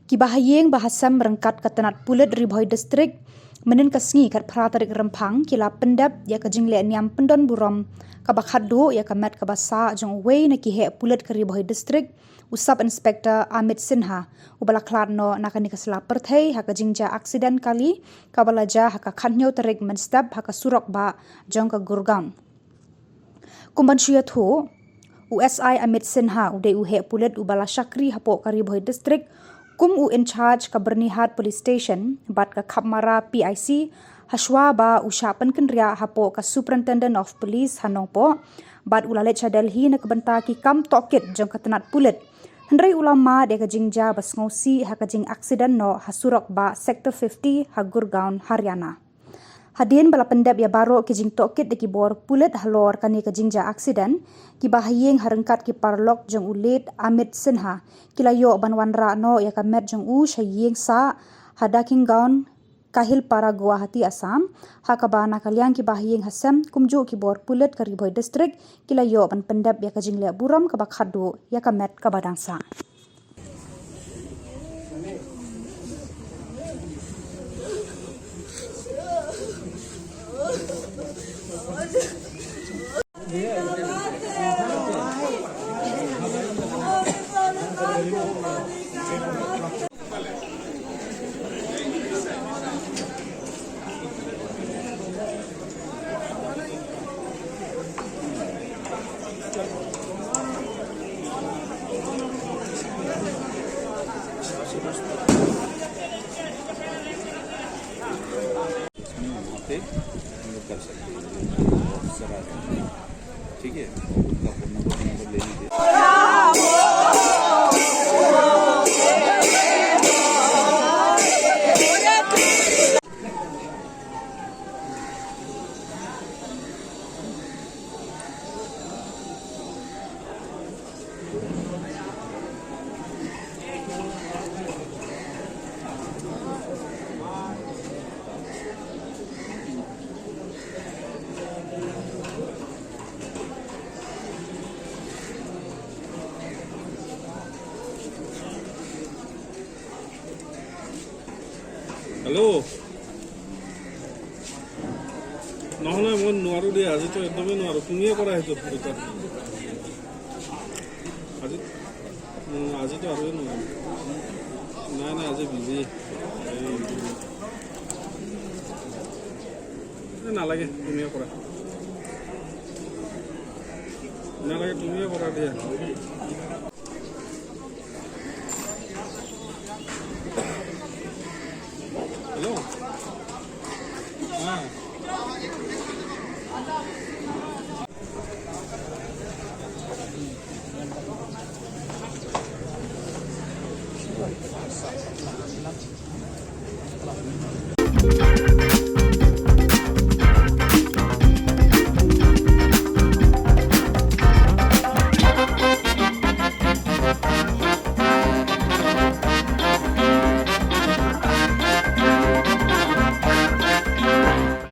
Kibahayeng bahasam merengkat katanat pulet Ribhoi distrik menen kasngi kat pratarik rempang kila pendap ya ka jingle niam pendon burom kabakhat do ya ka mat kabasa jong wei na ki he pulet ke Ribhoi distrik usap inspektor Amit Sinha ubala klarno nakani kasla perthei ha ka jingja aksiden kali kabalaja ha ka khanyo tarik menstab ha ka surok ba jong ka Gurgaon kumban shuyathu USI Amit Sinha ude uhe pulet ubala Shakri hapo ka Ribhoi distrik kum u in charge ka Bernihat Police Station bat ka Khapmara PIC haswa ba usapan kenria hapo ka Superintendent of Police Hanongpo bat ulale cha Delhi na kabanta ki kam tokit jong katanat pulet hendrai ulama de ka jingja bas ngosi ha ka jing aksiden no hasurok ba Sector 50 ha Gurgaon Haryana hadin bala pendap ya baro ki jing tokit de ki bor pulet halor kani ka jingja aksiden ki bahayeng harengkat ki parlok jong ulit Amit Sinha kilayo banwanra no ya ka met jong u shayeng sa hadaking gaon kahil para Guwahati Assam ha ka bana kalyang ki bahayeng hasam kumju ki bor pulet ka Ribhoi distrik kilayo ban pendap ya ka jingle buram ka bakhadu ya ka met ka badangsa हम लोग कर सकते हैं ऑफिसर आते हैं ठीक है उनका फोन नंबर ले लीजिए हेलो নহলে মই নোৱাৰো দে আজি তো একদমই নোৱাৰো তুমিয়ে কৰা হেতু পুরোটা আজি আজি তো আৰু নোৱাৰো নাই নাই আজি বিজি নালাগে তুমিয়ে কৰা নালাগে তুমিয়ে কৰা দিয়া हेलो हाँ